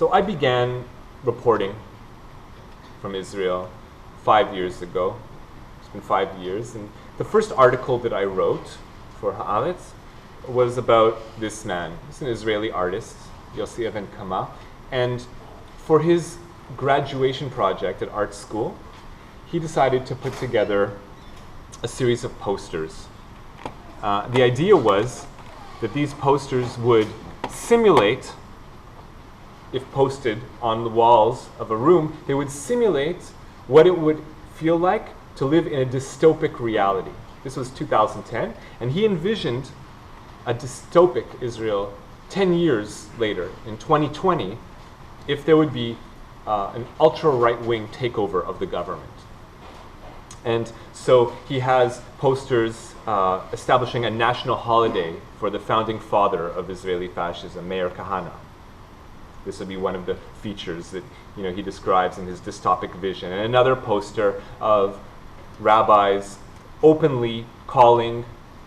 So I began reporting from Israel 5 years ago. It's been 5 years. And the first article that I wrote for Haaretz was about this man. He's an Israeli artist, Yossi Even Kama. And for his graduation project at art school, he decided to put together a series of posters. The idea was that these posters would simulate, if posted on the walls of a room, they would simulate what it would feel like to live in a dystopic reality. This was 2010, and he envisioned a dystopic Israel 10 years later, in 2020, if there would be an ultra-right-wing takeover of the government. And so he has posters establishing a national holiday for the founding father of Israeli fascism, Meir Kahane. This would be one of the features that he describes in his dystopic vision. And another poster of rabbis openly calling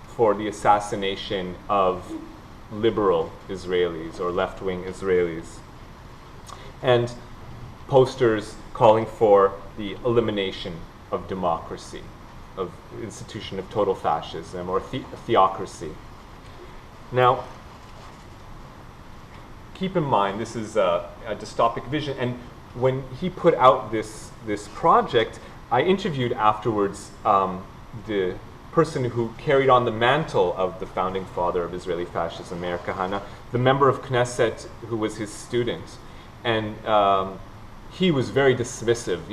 for the assassination of liberal Israelis or left-wing Israelis. And posters calling for the elimination of democracy, of institution of total fascism or theocracy. Now, keep in mind, this is a dystopic vision, and when he put out this project, I interviewed afterwards the person who carried on the mantle of the founding father of Israeli fascism, Meir Kahane, the member of Knesset who was his student, and he was very dismissive.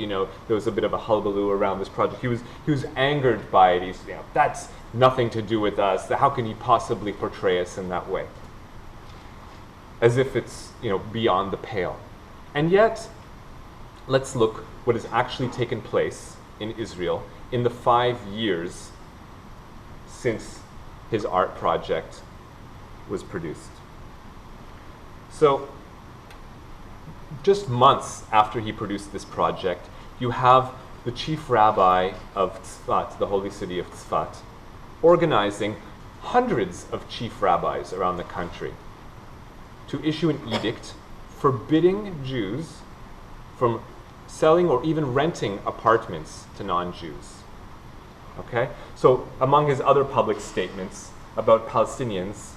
There was a bit of a hullabaloo around this project. He was angered by it. He's, that's nothing to do with us. How can he possibly portray us in that way? As if it's beyond the pale. And yet, let's look what has actually taken place in Israel in the 5 years since his art project was produced. So, just months after he produced this project, you have the chief rabbi of Tzfat, the holy city of Tzfat, organizing hundreds of chief rabbis around the country to issue an edict forbidding Jews from selling or even renting apartments to non-Jews. Okay? So among his other public statements about Palestinians,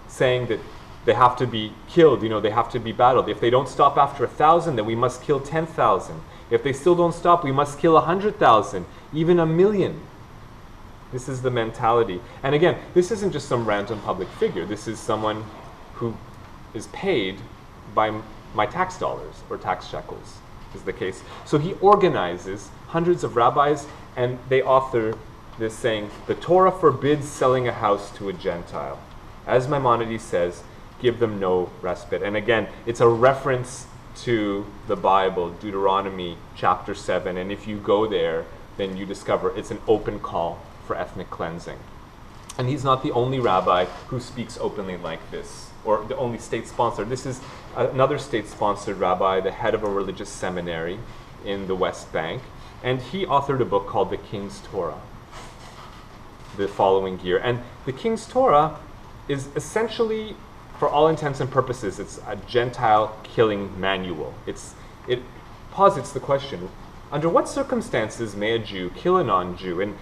saying that they have to be killed, they have to be battled. If they don't stop after 1,000, then we must kill 10,000. If they still don't stop, we must kill 100,000, even 1,000,000. This is the mentality. And again, this isn't just some random public figure. This is someone who is paid by my tax dollars or tax shekels, is the case. So he organizes hundreds of rabbis, and they author this saying, the Torah forbids selling a house to a Gentile. As Maimonides says, give them no respite. And again, it's a reference to the Bible, Deuteronomy chapter 7. And if you go there, then you discover it's an open call for ethnic cleansing. And he's not the only rabbi who speaks openly like this, or the only state-sponsored. This is another state-sponsored rabbi, the head of a religious seminary in the West Bank. And he authored a book called The King's Torah the following year. And The King's Torah is essentially, for all intents and purposes, it's a Gentile killing manual. It posits the question, under what circumstances may a Jew kill a non-Jew? And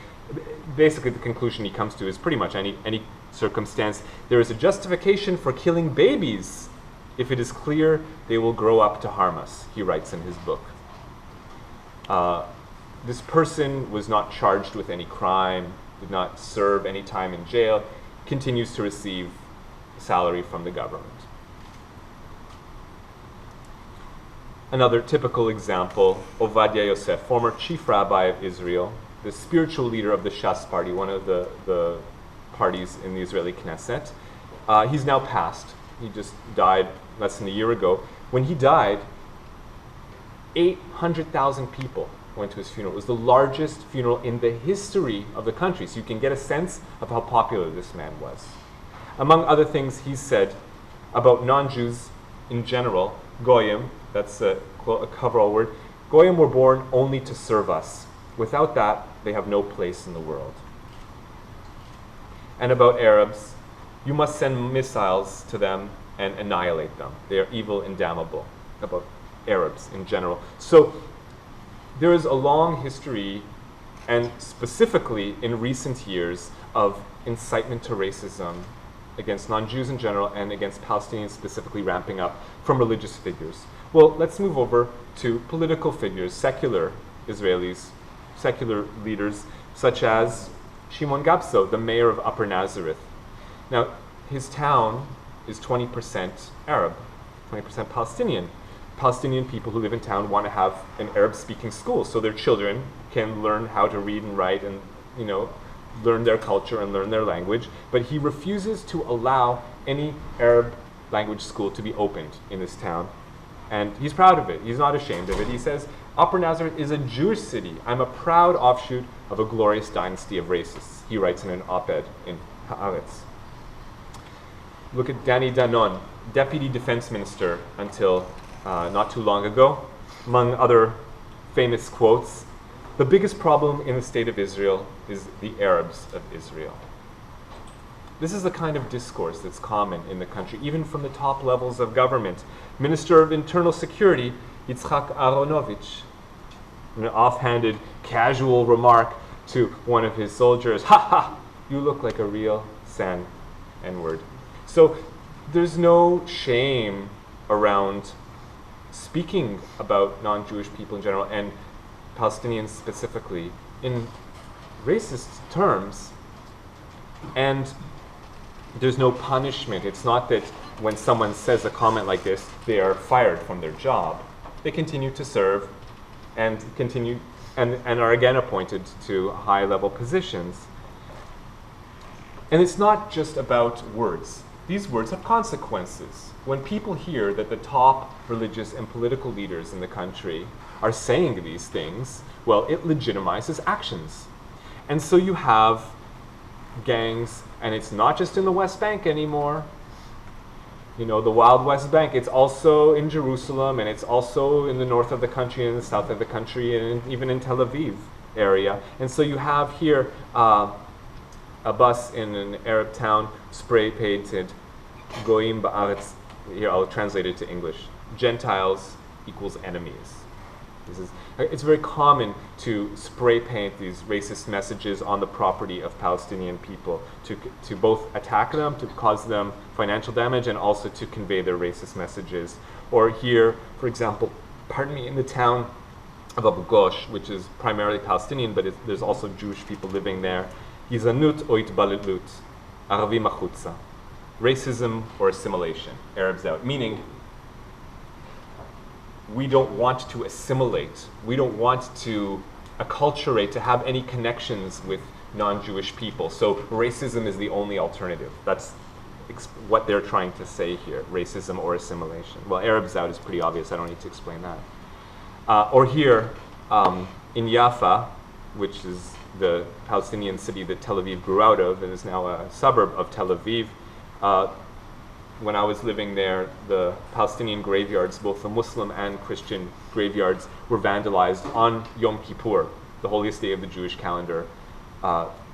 basically the conclusion he comes to is pretty much any circumstance. There is a justification for killing babies if it is clear they will grow up to harm us, he writes in his book. This person was not charged with any crime, did not serve any time in jail, continues to receive salary from the government. Another typical example, Ovadia Yosef, former chief rabbi of Israel, the spiritual leader of the Shas party, one of the parties in the Israeli Knesset. He's now passed. He just died less than a year ago. When he died, 800,000 people went to his funeral. It was the largest funeral in the history of the country, so you can get a sense of how popular this man was. Among other things he said about non-Jews in general, Goyim, that's a coverall word, Goyim were born only to serve us. Without that, they have no place in the world. And about Arabs, you must send missiles to them and annihilate them. They are evil and damnable. about Arabs in general. So there is a long history, and specifically in recent years, of incitement to racism against non-Jews in general and against Palestinians specifically ramping up from religious figures. Well, let's move over to political figures, secular Israelis, secular leaders, such as Shimon Gabso, the mayor of Upper Nazareth. Now, his town is 20% Arab, 20% Palestinian. Palestinian people who live in town want to have an Arab-speaking school so their children can learn how to read and write and, learn their culture and learn their language. But he refuses to allow any Arab language school to be opened in this town. And he's proud of it. He's not ashamed of it. He says, Upper Nazareth is a Jewish city. I'm a proud offshoot of a glorious dynasty of racists. He writes in an op-ed in Haaretz. Look at Danny Danon, Deputy Defense Minister until not too long ago. Among other famous quotes, the biggest problem in the state of Israel is the Arabs of Israel. This is the kind of discourse that's common in the country, even from the top levels of government. Minister of Internal Security, Yitzhak Aharonovich, an offhanded, casual remark to one of his soldiers, "Ha ha, you look like a real San N-word." So there's no shame around speaking about non-Jewish people in general and Palestinians specifically in racist terms, and there's no punishment. It's not that when someone says a comment like this, they are fired from their job. They continue to serve and continue and are again appointed to high-level positions. And it's not just about words. These words have consequences. When people hear that the top religious and political leaders in the country are saying these things, well, it legitimizes actions. And so you have gangs, and it's not just in the West Bank anymore. The Wild West Bank, it's also in Jerusalem, and it's also in the north of the country, and the south of the country, and even in Tel Aviv area. And so you have here a bus in an Arab town spray painted Goyim Ba'aretz. Here, I'll translate it to English. Gentiles equals enemies. It's very common to spray paint these racist messages on the property of Palestinian people to both attack them, to cause them financial damage, and also to convey their racist messages. Or here, for example, in the town of Abu Ghosh, which is primarily Palestinian, but there's also Jewish people living there. Gizanut o itbalalut, Aravi machutza. Racism or assimilation, Arabs out. Meaning, we don't want to assimilate. We don't want to acculturate, to have any connections with non-Jewish people. So racism is the only alternative. That's what they're trying to say here, racism or assimilation. Well, Arabs out is pretty obvious. I don't need to explain that. Or here, in Jaffa, which is the Palestinian city that Tel Aviv grew out of and is now a suburb of Tel Aviv, when I was living there, the Palestinian graveyards, both the Muslim and Christian graveyards, were vandalized on Yom Kippur, the holiest day of the Jewish calendar.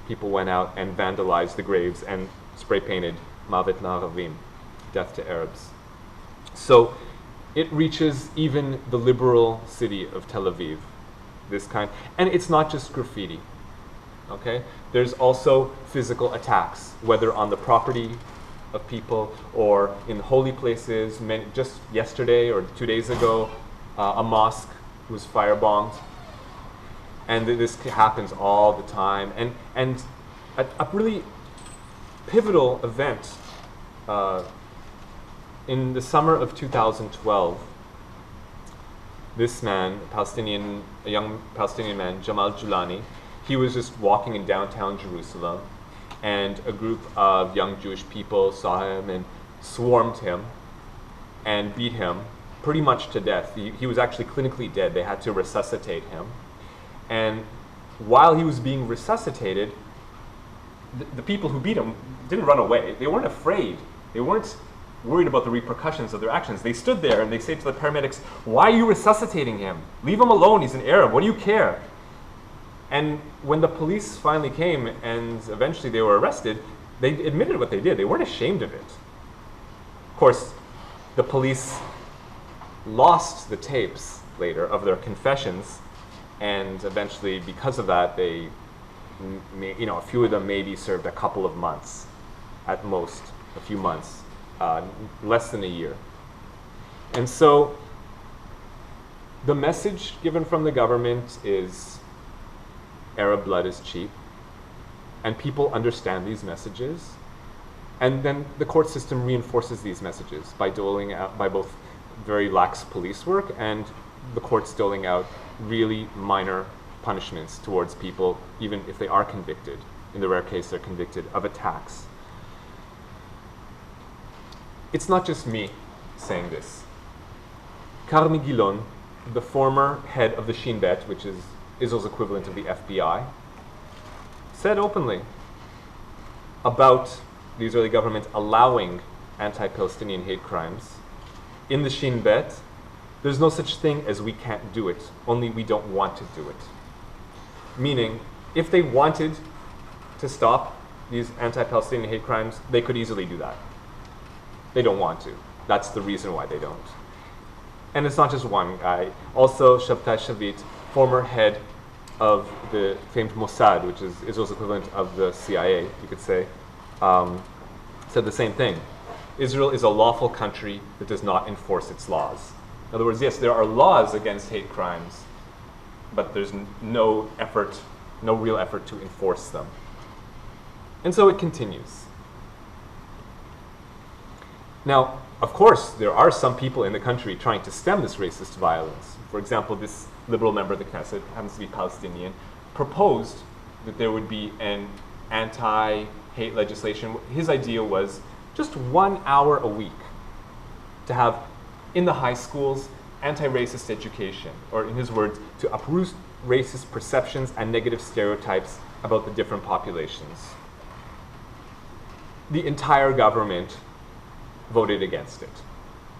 People went out and vandalized the graves and spray painted Mavet La'Aravim, death to Arabs. So it reaches even the liberal city of Tel Aviv, this kind. And it's not just graffiti, okay? There's also physical attacks, whether on the property of people or in holy places. Just yesterday or 2 days ago, a mosque was firebombed, and this happens all the time. And a really pivotal event in the summer of 2012. This man, a young Palestinian man, Jamal Julani, he was just walking in downtown Jerusalem, and a group of young Jewish people saw him and swarmed him and beat him pretty much to death. He was actually clinically dead. They had to resuscitate him. And while he was being resuscitated, the people who beat him didn't run away. They weren't afraid. They weren't worried about the repercussions of their actions. They stood there and they said to the paramedics, "Why are you resuscitating him? Leave him alone. He's an Arab. What do you care?" And when the police finally came and eventually they were arrested, they admitted what they did. They weren't ashamed of it. Of course, the police lost the tapes later of their confessions, and eventually, because of that, they, a few of them maybe served a couple of months, at most, a few months, less than a year. And so, the message given from the government is Arab blood is cheap, and people understand these messages, and then the court system reinforces these messages by doling out, by both very lax police work and the courts doling out really minor punishments towards people, even if they are convicted. In the rare case they're convicted of attacks. It's not just me saying this. Carmi Gilon, the former head of the Shin Bet, which is Israel's equivalent of the FBI, said openly about the Israeli government allowing anti-Palestinian hate crimes. In the Shin Bet, there's no such thing as we can't do it, only we don't want to do it. Meaning, if they wanted to stop these anti-Palestinian hate crimes, they could easily do that. They don't want to. That's the reason why they don't. And it's not just one guy. Also, Shabtai Shavit, former head of the famed Mossad, which is Israel's equivalent of the CIA, you could say, said the same thing. Israel is a lawful country that does not enforce its laws. In other words, yes, there are laws against hate crimes, but there's no real effort to enforce them. And so it continues. Now, of course, there are some people in the country trying to stem this racist violence. For example, this liberal member of the Knesset, happens to be Palestinian, proposed that there would be an anti-hate legislation. His idea was just 1 hour a week to have, in the high schools, anti-racist education, or in his words, to uproot racist perceptions and negative stereotypes about the different populations. The entire government voted against it.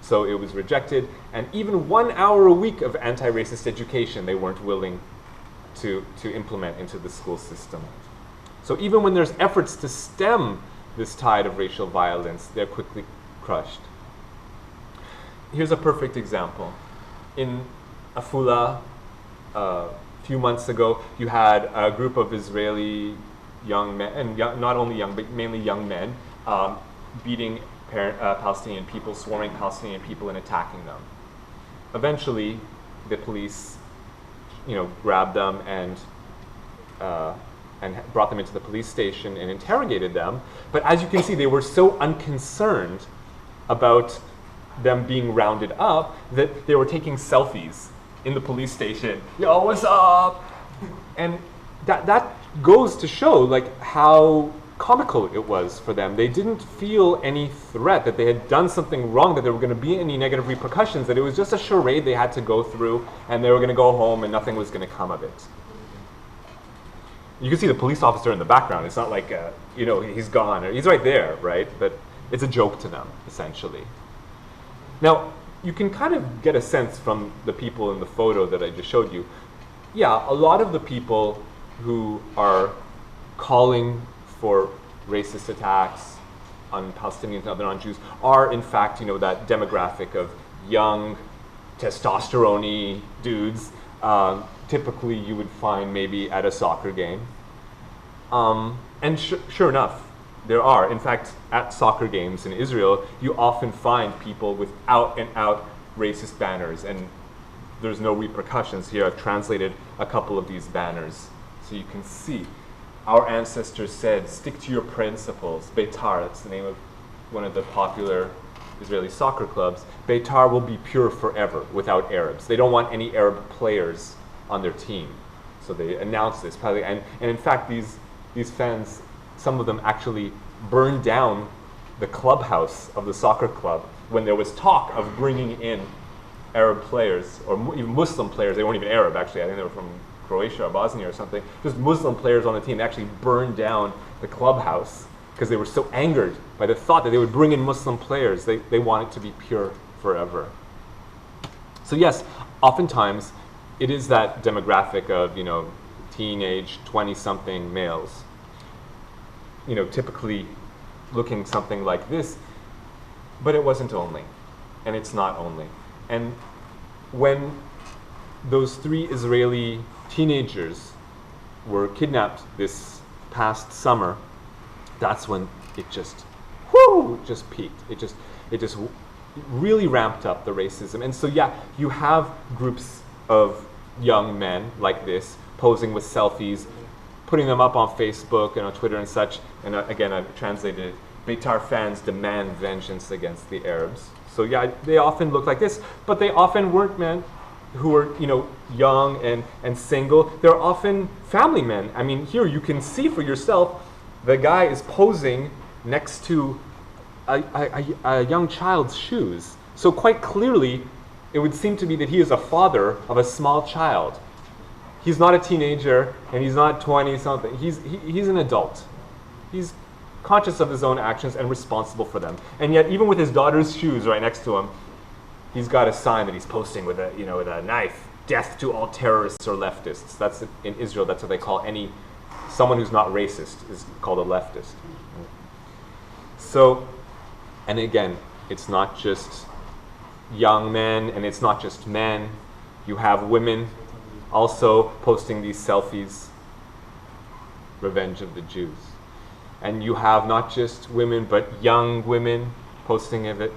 So it was rejected, and even 1 hour a week of anti-racist education they weren't willing to implement into the school system. So even when there's efforts to stem this tide of racial violence, they're quickly crushed. Here's a perfect example. In Afula, a few months ago, you had a group of Israeli young men, and not only young, but mainly young men, beating Palestinian people, swarming Palestinian people and attacking them. Eventually, the police, grabbed them and brought them into the police station and interrogated them. But as you can see, they were so unconcerned about them being rounded up that they were taking selfies in the police station. Yo, what's up? And that goes to show how comical it was for them. They didn't feel any threat that they had done something wrong, that there were going to be any negative repercussions, that it was just a charade they had to go through, and they were going to go home and nothing was going to come of it. You can see the police officer in the background. It's not like, he's gone, or he's right there, right? But it's a joke to them, essentially. Now, you can kind of get a sense from the people in the photo that I just showed you. Yeah, a lot of the people who are calling for racist attacks on Palestinians and other non-Jews are, in fact, that demographic of young, testosterone-y dudes. Typically, you would find maybe at a soccer game. And sure enough, there are. In fact, at soccer games in Israel, you often find people with out-and-out racist banners, and there's no repercussions. Here, I've translated a couple of these banners so you can see. Our ancestors said, stick to your principles. Beitar, that's the name of one of the popular Israeli soccer clubs. Beitar will be pure forever without Arabs. They don't want any Arab players on their team. So they announced this probably, and in fact, these fans, some of them actually burned down the clubhouse of the soccer club when there was talk of bringing in Arab players, or even Muslim players. They weren't even Arab, actually. I think they were from Croatia or Bosnia or something. Just Muslim players on the team. They actually burned down the clubhouse because they were so angered by the thought that they would bring in Muslim players. They want it to be pure forever. So yes, oftentimes it is that demographic of, teenage, 20-something males, typically looking something like this, but it wasn't only, and it's not only. And when those 3 Israeli teenagers were kidnapped this past summer, that's when it just peaked. It just really ramped up the racism. And so yeah, you have groups of young men like this posing with selfies, putting them up on Facebook and on Twitter and such. And again, I've translated it. Beitar fans demand vengeance against the Arabs. So yeah, they often look like this, but they often weren't men who were, young and single. They're often family men. I mean, here you can see for yourself, the guy is posing next to a young child's shoes. So quite clearly, it would seem to be that he is a father of a small child. He's not a teenager, and he's not 20-something. He's an adult. He's conscious of his own actions and responsible for them. And yet, even with his daughter's shoes right next to him, he's got a sign that he's posting with a knife. Death to all terrorists or leftists. That's in Israel. That's what they call someone who's not racist is called a leftist. So, and again, it's not just young men, and it's not just men. You have women also posting these selfies. Revenge of the Jews. And you have not just women, but young women posting of it.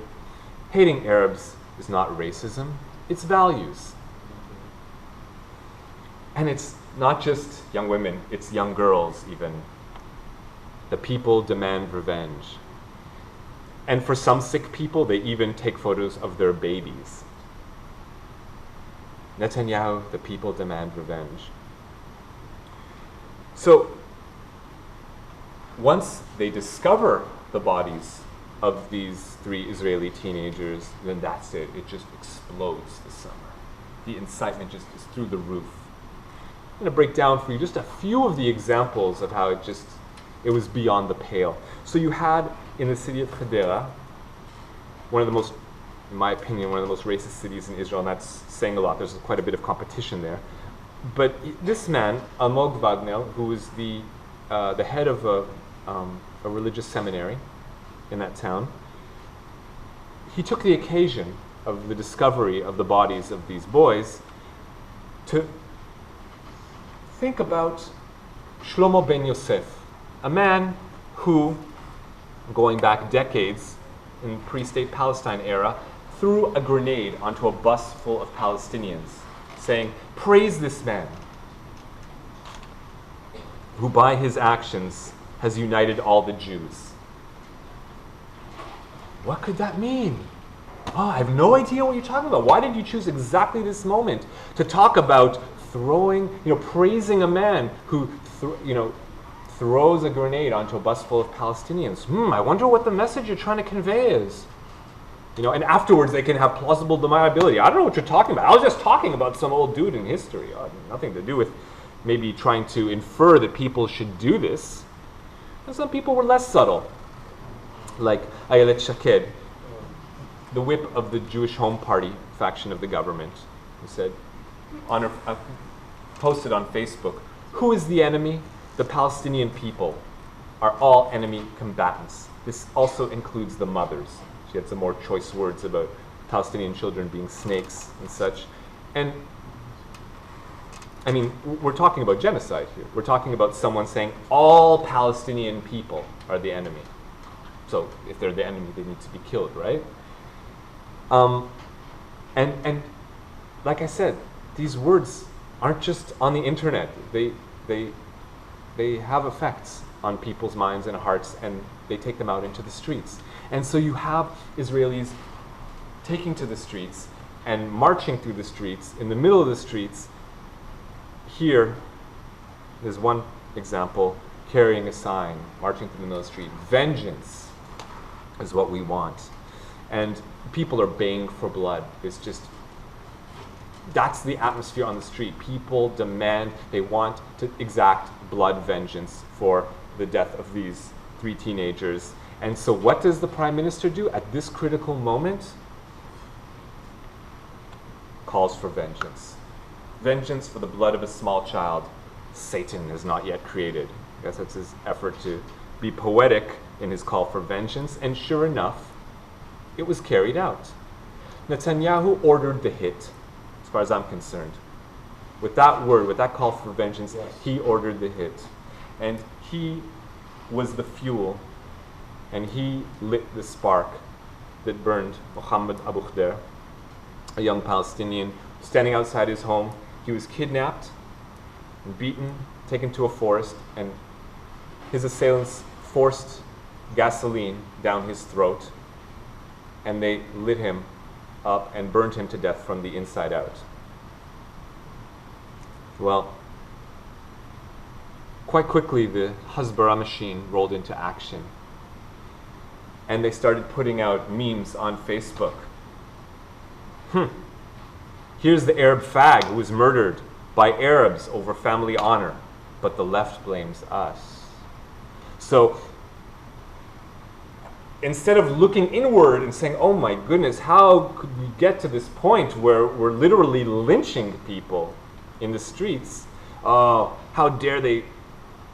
Hating Arabs is not racism, it's values. And it's not just young women, it's young girls even. The people demand revenge. And for some sick people, they even take photos of their babies. Netanyahu, the people demand revenge. So, once they discover the bodies of these 3 Israeli teenagers, then that's it. It just explodes this summer. The incitement just is through the roof. I'm going to break down for you just a few of the examples of how it was beyond the pale. So you had in the city of Hadera, one of the most, in my opinion, one of the most racist cities in Israel, and that's saying a lot. There's quite a bit of competition there. But this man, Almog Wagnell, who is the head of a religious seminary in that town, he took the occasion of the discovery of the bodies of these boys to think about Shlomo ben Yosef, a man who, going back decades in pre-state Palestine era, threw a grenade onto a bus full of Palestinians, saying, "Praise this man, who by his actions has united all the Jews." What could that mean? Oh, I have no idea what you're talking about. Why did you choose exactly this moment to talk about praising a man who, throws a grenade onto a bus full of Palestinians? I wonder what the message you're trying to convey is. And afterwards they can have plausible deniability. I don't know what you're talking about. I was just talking about some old dude in history. Nothing to do with maybe trying to infer that people should do this. And some people were less subtle, like Ayelet Shaked, the whip of the Jewish Home Party faction of the government, who said, posted on Facebook, "Who is the enemy? The Palestinian people are all enemy combatants. This also includes the mothers." She had some more choice words about Palestinian children being snakes and such. And I mean, we're talking about genocide here. We're talking about someone saying all Palestinian people are the enemy. So if they're the enemy, they need to be killed, right? And like I said, these words aren't just on the internet. They have effects on people's minds and hearts, and they take them out into the streets. And so you have Israelis taking to the streets and marching through the streets, in the middle of the streets. Here is one example, carrying a sign, marching through the middle of the street. "Vengeance is what we want." And people are baying for blood. That's the atmosphere on the street. People demand, they want to exact blood vengeance for the death of these 3 teenagers. And so what does the Prime Minister do at this critical moment? Calls for vengeance. Vengeance for the blood of a small child Satan has not yet created. I guess that's his effort to be poetic in his call for vengeance. And sure enough, it was carried out. Netanyahu ordered the hit. as far as I'm concerned. With that word, with that call for vengeance, Yes. he ordered the hit. And he was the fuel, and he lit the spark that burned Mohammed Abu Khder, a young Palestinian, standing outside his home. He was kidnapped, beaten, taken to a forest, and his assailants forced gasoline down his throat, and they lit him up and burned him to death from the inside out. Well, quite quickly the Hasbara machine rolled into action, and they started putting out memes on Facebook. Here's the Arab fag who was murdered by Arabs over family honor, but the left blames us. So instead of looking inward and saying, oh my goodness, how could we get to this point where we're literally lynching people in the streets? How dare they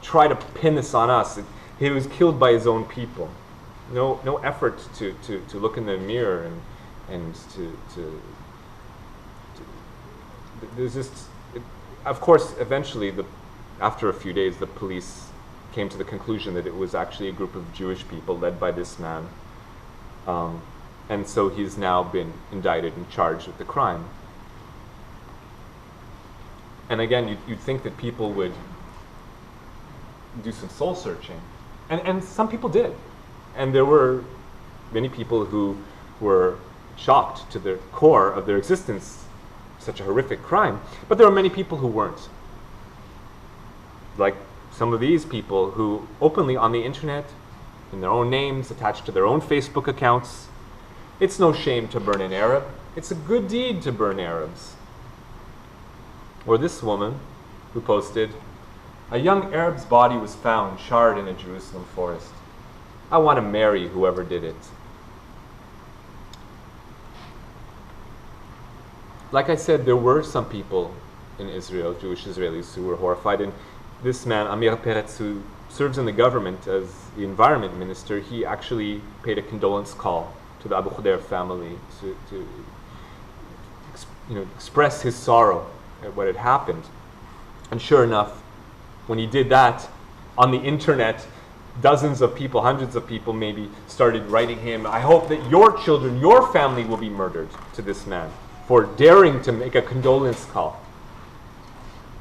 try to pin this on us? He was killed by his own people. No effort to look in the mirror and to there's just, of course, eventually, after a few days, the police came to the conclusion that it was actually a group of Jewish people led by this man. And so he's now been indicted and charged with the crime. And again, you'd think that people would do some soul searching. And some people did. And there were many people who were shocked to the core of their existence, such a horrific crime. But there were many people who weren't. Like some of these people who openly on the internet, in their own names, attached to their own Facebook accounts, it's no shame to burn an Arab. It's a good deed to burn Arabs. Or this woman who posted, a young Arab's body was found charred in a Jerusalem forest. I want to marry whoever did it. Like I said, there were some people in Israel, Jewish Israelis, who were horrified. And this man, Amir Peretz, who serves in the government as the environment minister, he actually paid a condolence call to the Abu Khder family to express his sorrow at what had happened. And sure enough, when he did that, on the internet, dozens of people, hundreds of people maybe, started writing him, I hope that your children, your family will be murdered, to this man for daring to make a condolence call.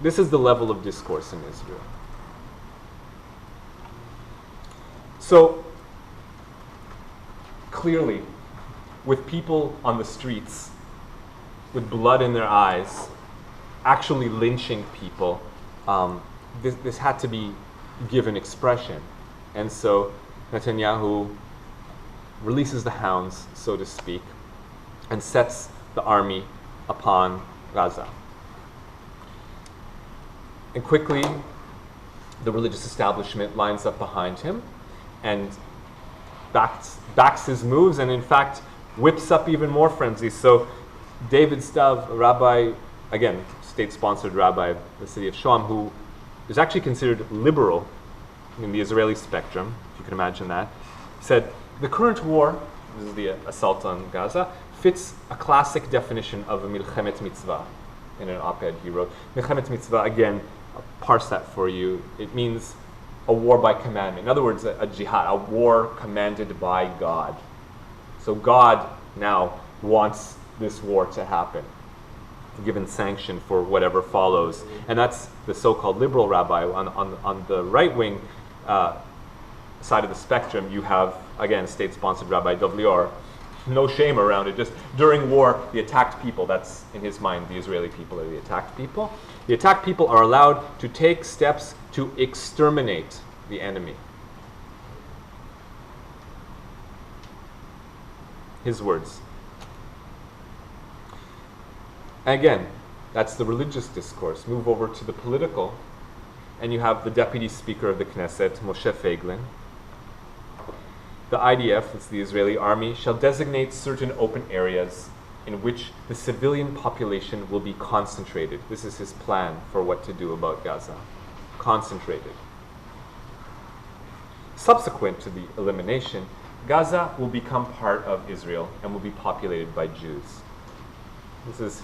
This is the level of discourse in Israel. So, clearly, with people on the streets, with blood in their eyes, actually lynching people, this had to be given expression. And so Netanyahu releases the hounds, so to speak, and sets the army upon Gaza. And quickly, the religious establishment lines up behind him and backs his moves, and in fact whips up even more frenzy. So David Stav, a rabbi, again, state-sponsored rabbi of the city of Shoam, who is actually considered liberal in the Israeli spectrum, if you can imagine that, said, the current war, this is the assault on Gaza, fits a classic definition of a milchemet mitzvah. In an op-ed he wrote, milchemet mitzvah, again, I'll parse that for you, it means a war by commandment. In other words, a jihad, a war commanded by God. So God now wants this war to happen, given sanction for whatever follows. And that's the so-called liberal rabbi. On the right-wing side of the spectrum, you have, again, state-sponsored Rabbi Dov Lior. No shame around it. Just during war, the attacked people, that's in his mind, the Israeli people are the attacked people. The attacked people are allowed to take steps to exterminate the enemy. His words. Again, that's the religious discourse. Move over to the political, and you have the deputy speaker of the Knesset, Moshe Feiglin. The IDF, that's the Israeli army, shall designate certain open areas in which the civilian population will be concentrated. This is his plan for what to do about Gaza. Concentrated. Subsequent to the elimination, Gaza will become part of Israel and will be populated by Jews. This is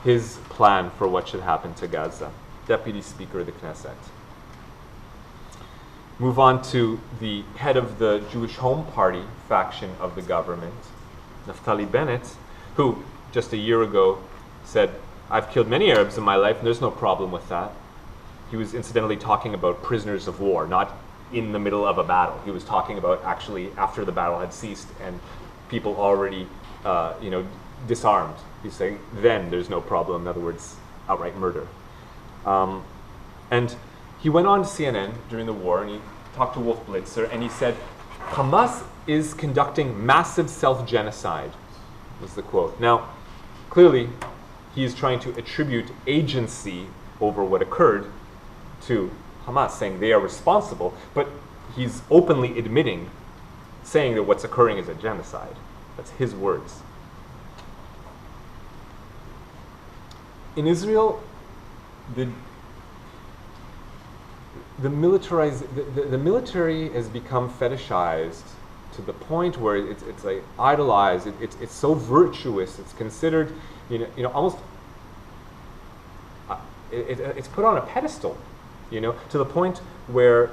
his plan for what should happen to Gaza. Deputy Speaker of the Knesset. Move on to the head of the Jewish Home Party faction of the government, Naftali Bennett, who just a year ago said, "I've killed many Arabs in my life and there's no problem with that." He was incidentally talking about prisoners of war, not in the middle of a battle. He was talking about actually after the battle had ceased and people already disarmed. He's saying then there's no problem, in other words, outright murder. And he went on to CNN during the war and he talked to Wolf Blitzer and he said, "Hamas is conducting massive self-genocide," was the quote. Now, clearly, he is trying to attribute agency over what occurred to Hamas, saying they are responsible, but he's openly admitting, saying that what's occurring is a genocide. That's his words. In Israel, the military has become fetishized to the point where it's like idolized. It's so virtuous. It's considered, almost. It's put on a pedestal, to the point where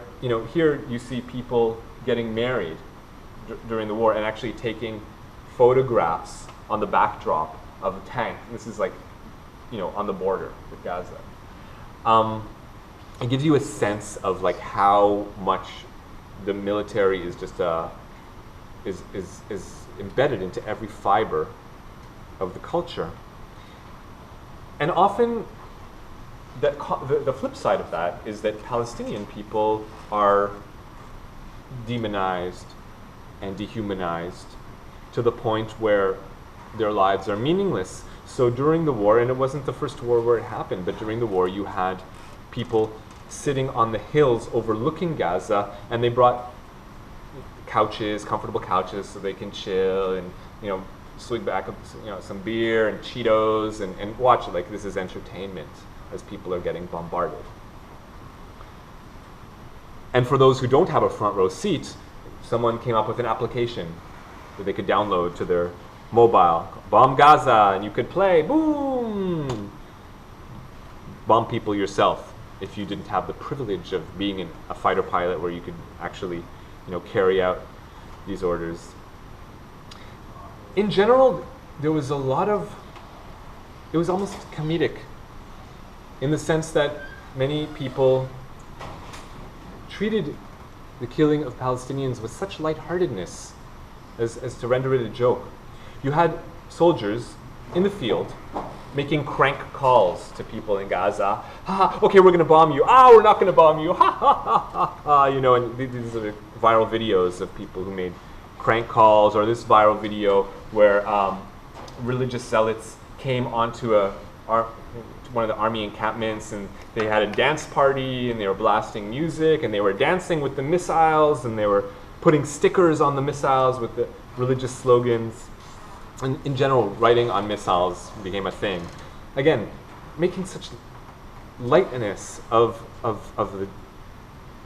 here you see people getting married during the war and actually taking photographs on the backdrop of a tank. This is like, on the border with Gaza. It gives you a sense of like how much the military is just is embedded into every fiber of the culture. And often the flip side of that is that Palestinian people are demonized and dehumanized to the point where their lives are meaningless. So during the war, and it wasn't the first war where it happened, but during the war you had people sitting on the hills overlooking Gaza, and they brought couches, comfortable couches, so they can chill and swig back up some beer and Cheetos and watch it like this is entertainment as people are getting bombarded. And for those who don't have a front row seat, someone came up with an application that they could download to their mobile, Bomb Gaza, and you could play, boom, bomb people yourself if you didn't have the privilege of being in a fighter pilot where you could actually carry out these orders. In general, there was it was almost comedic in the sense that many people treated the killing of Palestinians with such lightheartedness as to render it a joke. You had soldiers in the field making crank calls to people in Gaza. Okay, we're going to bomb you. We're not going to bomb you. And these are viral videos of people who made crank calls, or this viral video where religious zealots came onto one of the army encampments and they had a dance party and they were blasting music and they were dancing with the missiles and they were putting stickers on the missiles with the religious slogans. And in general, writing on missiles became a thing. Again, making such lightness of the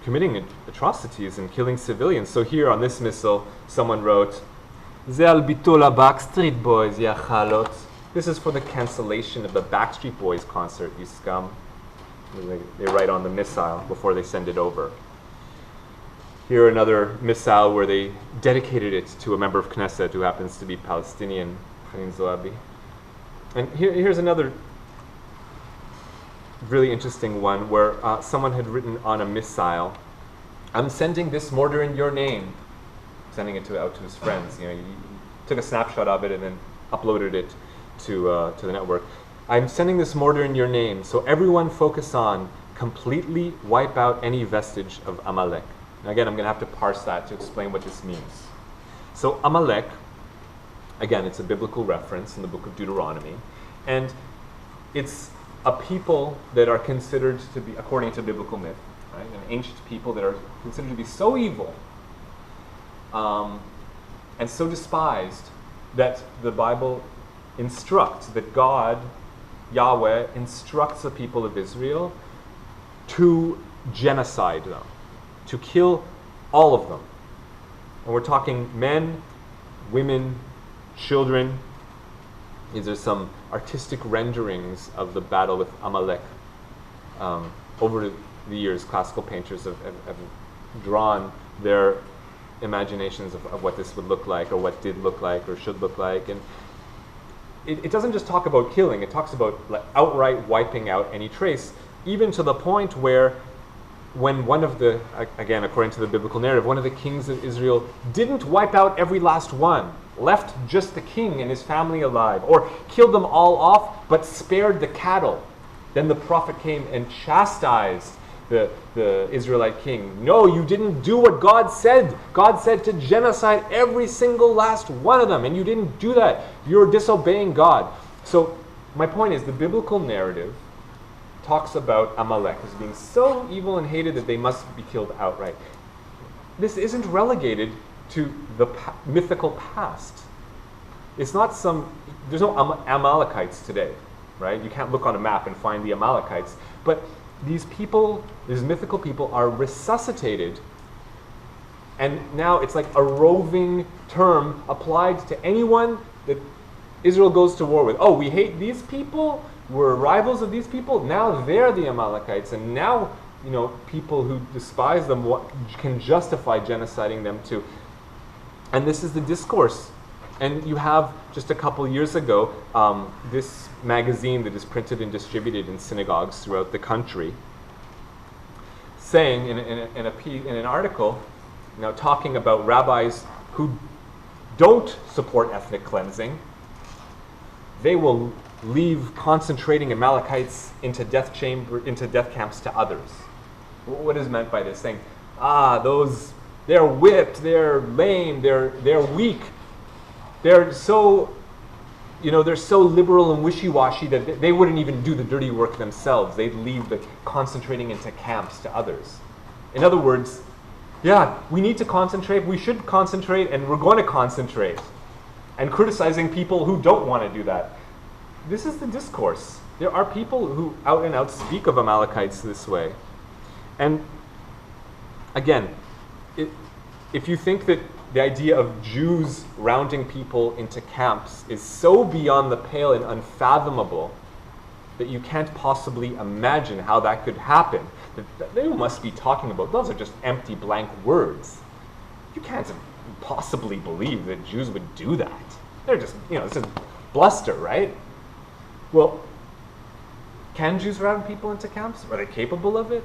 committing atrocities and killing civilians. So here on this missile, someone wrote, "Ze al bitul Backstreet Boys, ya chalot." This is for the cancellation of the Backstreet Boys concert, you scum. They write on the missile before they send it over. Here another missile where they dedicated it to a member of Knesset who happens to be Palestinian, Hanin Zoabi. And here's another really interesting one where someone had written on a missile, "I'm sending this mortar in your name," sending it out to his friends. He took a snapshot of it and then uploaded it to the network. "I'm sending this mortar in your name, so everyone focus on completely wipe out any vestige of Amalek." Now again, I'm going to have to parse that to explain what this means. So Amalek, again, it's a biblical reference in the book of Deuteronomy, and it's a people that are considered to be, according to biblical myth, right, an ancient people that are considered to be so evil and so despised that the Bible instructs, that God, Yahweh, instructs the people of Israel to genocide them, to kill all of them. And we're talking men, women, children, These are some artistic renderings of the battle with Amalek. Over the years, classical painters have drawn their imaginations of what this would look like, or what did look like, or should look like. And it doesn't just talk about killing, it talks about like outright wiping out any trace, even to the point where when one of the, again according to the biblical narrative, one of the kings of Israel didn't wipe out every last one, left just the king and his family alive, or killed them all off but spared the cattle. Then the prophet came and chastised the Israelite king. No, you didn't do what God said. God said to genocide every single last one of them, and you didn't do that. You're disobeying God. So my point is, the biblical narrative talks about Amalek as being so evil and hated that they must be killed outright. This isn't relegated to the mythical past. It's not there's no Amalekites today, right? You can't look on a map and find the Amalekites. But these people, these mythical people, are resuscitated, and now it's like a roving term applied to anyone that Israel goes to war with. Oh, we hate these people, we're rivals of these people, now they're the Amalekites, and now, people who despise them can justify genociding them too. And this is the discourse. And you have, just a couple years ago, this magazine that is printed and distributed in synagogues throughout the country, saying in an article, talking about rabbis who don't support ethnic cleansing, they will leave concentrating Amalekites into death camps to others. What is meant by this? Saying, they're whipped, they're lame, they're weak. They're so liberal and wishy-washy that they wouldn't even do the dirty work themselves. They'd leave the concentrating into camps to others. In other words, we need to concentrate, we should concentrate, and we're going to concentrate. And criticizing people who don't want to do that. This is the discourse. There are people who out and out speak of Amalekites this way. And again, if you think that the idea of Jews rounding people into camps is so beyond the pale and unfathomable that you can't possibly imagine how that could happen, that they must be talking about, those are just empty blank words. You can't possibly believe that Jews would do that. They're just, it's just bluster, right? Well, can Jews round people into camps? Are they capable of it?